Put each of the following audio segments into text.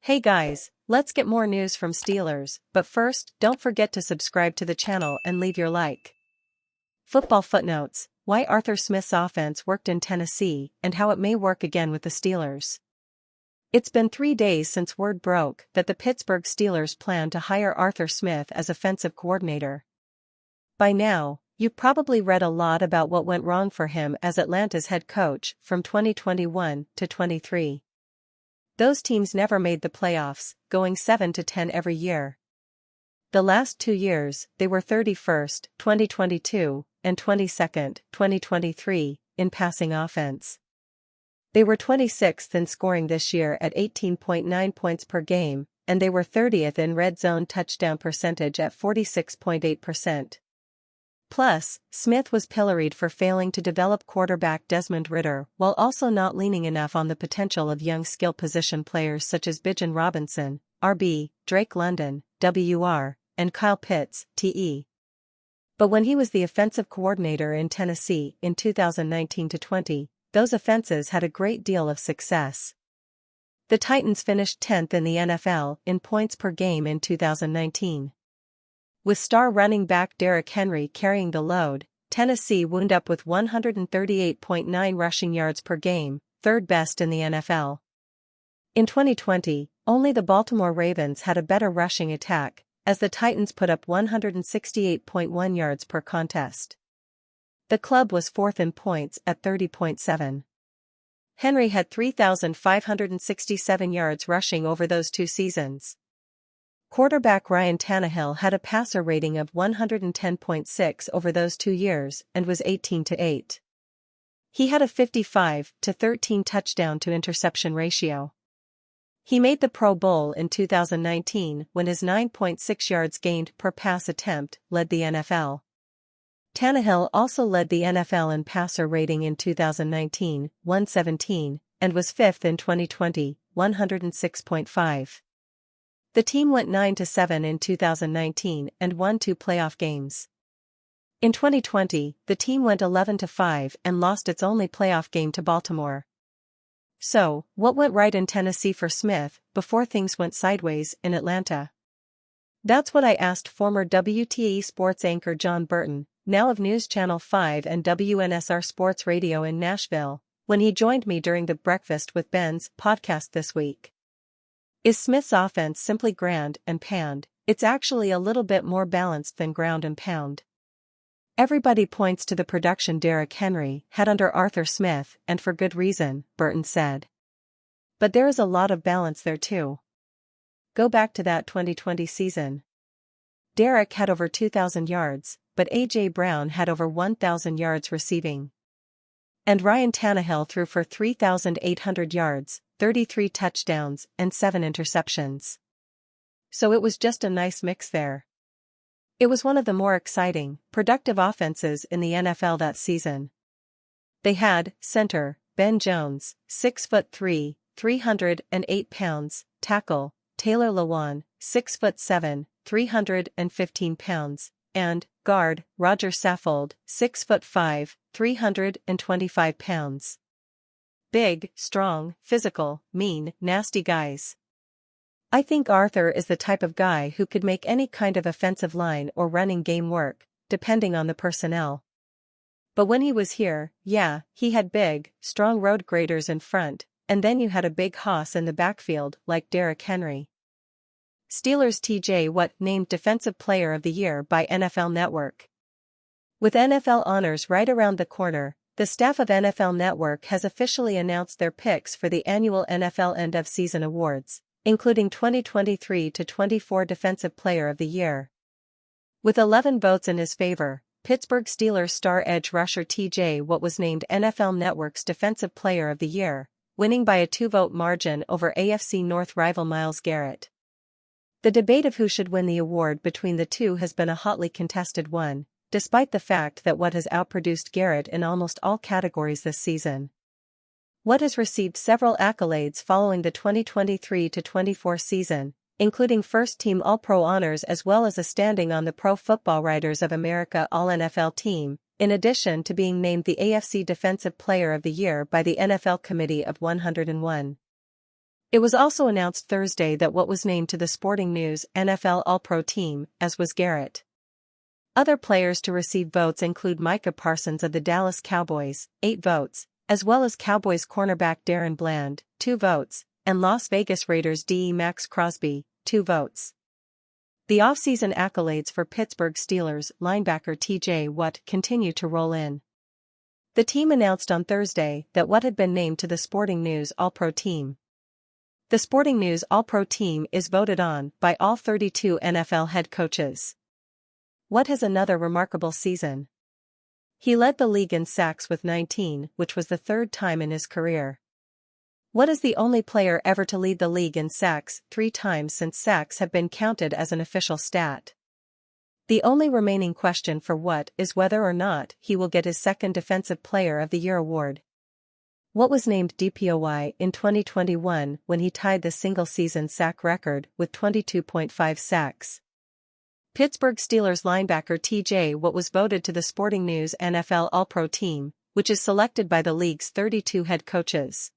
Hey guys, let's get more news from Steelers, but first, don't forget to subscribe to the channel and leave your like. Football footnotes: why Arthur Smith's offense worked in Tennessee and how it may work again with the Steelers. It's been 3 days since word broke that the Pittsburgh Steelers plan to hire Arthur Smith as offensive coordinator. By now, you've probably read a lot about what went wrong for him as Atlanta's head coach from 2021 to 23. Those teams never made the playoffs, going 7-10 every year. The last 2 years, they were 31st, 2022, and 22nd, 2023, in passing offense. They were 26th in scoring this year at 18.9 points per game, and they were 30th in red zone touchdown percentage at 46.8%. Plus, Smith was pilloried for failing to develop quarterback Desmond Ridder while also not leaning enough on the potential of young skill position players such as Bijan Robinson, RB, Drake London, WR, and Kyle Pitts, TE. But when he was the offensive coordinator in Tennessee in 2019-20, those offenses had a great deal of success. The Titans finished 10th in the NFL in points per game in 2019. With star running back Derrick Henry carrying the load, Tennessee wound up with 138.9 rushing yards per game, third best in the NFL. In 2020, only the Baltimore Ravens had a better rushing attack, as the Titans put up 168.1 yards per contest. The club was fourth in points at 30.7. Henry had 3,567 yards rushing over those 2 seasons. Quarterback Ryan Tannehill had a passer rating of 110.6 over those 2 years and was 18-8. He had a 55-13 touchdown-to-interception ratio. He made the Pro Bowl in 2019 when his 9.6 yards gained per pass attempt led the NFL. Tannehill also led the NFL in passer rating in 2019, 117, and was 5th in 2020, 106.5. The team went 9-7 in 2019 and won 2 playoff games. In 2020, the team went 11-5 and lost its only playoff game to Baltimore. So, what went right in Tennessee for Smith before things went sideways in Atlanta? That's what I asked former WTE sports anchor John Burton, now of News Channel 5 and WNSR Sports Radio in Nashville, when he joined me during the Breakfast with Ben's podcast this week. Is Smith's offense simply ground and pound? It's actually a little bit more balanced than ground and pound. Everybody points to the production Derrick Henry had under Arthur Smith, and for good reason, Burton said. But there is a lot of balance there too. Go back to that 2020 season. Derrick had over 2,000 yards, but A.J. Brown had over 1,000 yards receiving. And Ryan Tannehill threw for 3,800 yards, 33 touchdowns, and 7 interceptions. So it was just a nice mix there. It was one of the more exciting, productive offenses in the NFL that season. They had center Ben Jones, 6'3", 308 pounds, tackle Taylor Lewan, 6'7", 315 pounds, and guard Roger Saffold, 6'5", 325 pounds. Big, strong, physical, mean, nasty guys. I think Arthur is the type of guy who could make any kind of offensive line or running game work, depending on the personnel. But when he was here, yeah, he had big, strong road graders in front, and then you had a big hoss in the backfield like Derrick Henry. Steelers T.J. Watt named Defensive Player of the Year by NFL Network. With NFL honors right around the corner, the staff of NFL Network has officially announced their picks for the annual NFL End-of-Season Awards, including 2023-24 Defensive Player of the Year. With 11 votes in his favor, Pittsburgh Steelers star edge rusher T.J. Watt was named NFL Network's Defensive Player of the Year, winning by a 2-vote margin over AFC North rival Myles Garrett. The debate of who should win the award between the two has been a hotly contested one, despite the fact that Watt has outproduced Garrett in almost all categories this season. Watt has received several accolades following the 2023-24 season, including first-team All-Pro honors as well as a standing on the Pro Football Writers of America All-NFL team, in addition to being named the AFC Defensive Player of the Year by the NFL Committee of 101. It was also announced Thursday that Watt was named to the Sporting News NFL All-Pro team, as was Garrett. Other players to receive votes include Micah Parsons of the Dallas Cowboys, 8 votes, as well as Cowboys cornerback Darren Bland, 2 votes, and Las Vegas Raiders DE Max Crosby, 2 votes. The offseason accolades for Pittsburgh Steelers linebacker TJ Watt continue to roll in. The team announced on Thursday that Watt had been named to the Sporting News All-Pro team. The Sporting News All-Pro team is voted on by all 32 NFL head coaches. Watt has another remarkable season. He led the league in sacks with 19, which was the 3rd time in his career. Watt is the only player ever to lead the league in sacks 3 times since sacks have been counted as an official stat. The only remaining question for Watt is whether or not he will get his second Defensive Player of the Year award. Watt was named DPOY in 2021 when he tied the single-season sack record with 22.5 sacks. Pittsburgh Steelers linebacker TJ Watt was voted to the Sporting News NFL All-Pro team, which is selected by the league's 32 head coaches.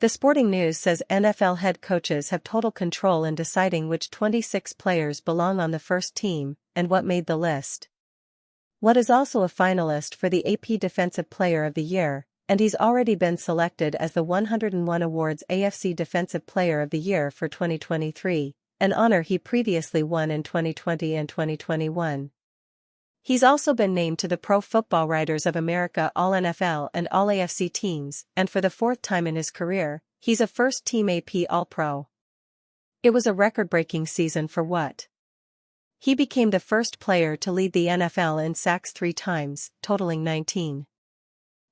The Sporting News says NFL head coaches have total control in deciding which 26 players belong on the first team, and what made the list. Watt is also a finalist for the AP Defensive Player of the Year, and he's already been selected as the 101 Awards AFC Defensive Player of the Year for 2023, an honor he previously won in 2020 and 2021. He's also been named to the Pro Football Writers of America All-NFL and All-AFC teams, and for the 4th time in his career, he's a first-team AP All-Pro. It was a record-breaking season for Watt. He became the first player to lead the NFL in sacks 3 times, totaling 19.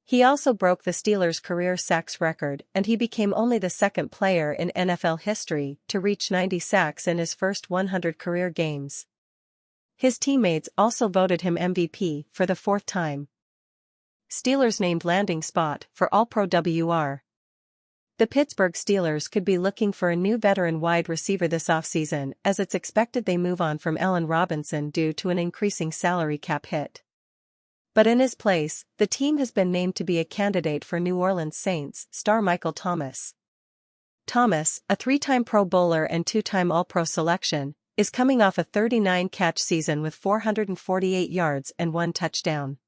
He also broke the Steelers' career sacks record, and he became only the 2nd player in NFL history to reach 90 sacks in his first 100 career games. His teammates also voted him MVP for the 4th time. Steelers named landing spot for All-Pro WR. The Pittsburgh Steelers could be looking for a new veteran wide receiver this offseason, as it's expected they move on from Allen Robinson due to an increasing salary cap hit. But in his place, the team has been named to be a candidate for New Orleans Saints star Michael Thomas. Thomas, a 3-time Pro Bowler and 2-time All-Pro selection, is coming off a 39-catch season with 448 yards and 1 touchdown.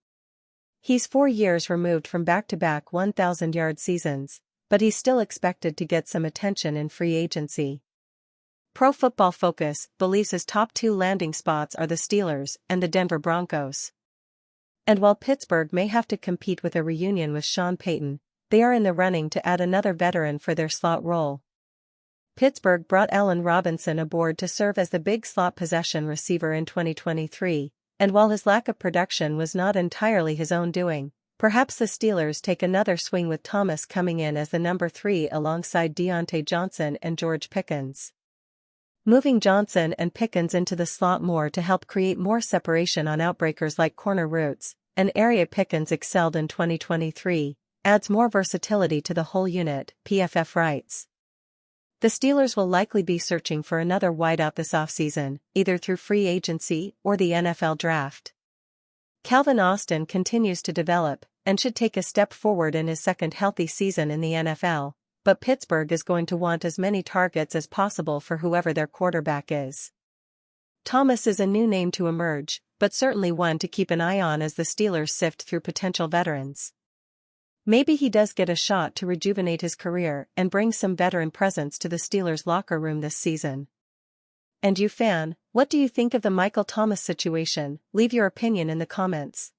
He's 4 years removed from back-to-back 1,000-yard seasons, but he's still expected to get some attention in free agency. Pro Football Focus believes his top 2 landing spots are the Steelers and the Denver Broncos. And while Pittsburgh may have to compete with a reunion with Sean Payton, they are in the running to add another veteran for their slot role. Pittsburgh brought Allen Robinson aboard to serve as the big slot possession receiver in 2023, and while his lack of production was not entirely his own doing, perhaps the Steelers take another swing with Thomas coming in as the number 3 alongside Deontay Johnson and George Pickens. Moving Johnson and Pickens into the slot more to help create more separation on outbreakers like corner routes, an area Pickens excelled in 2023, adds more versatility to the whole unit, PFF writes. The Steelers will likely be searching for another wideout this offseason, either through free agency or the NFL draft. Calvin Austin continues to develop, and should take a step forward in his 2nd healthy season in the NFL, but Pittsburgh is going to want as many targets as possible for whoever their quarterback is. Thomas is a new name to emerge, but certainly one to keep an eye on as the Steelers sift through potential veterans. Maybe he does get a shot to rejuvenate his career and bring some veteran presence to the Steelers' locker room this season. And you fan, what do you think of the Michael Thomas situation? Leave your opinion in the comments.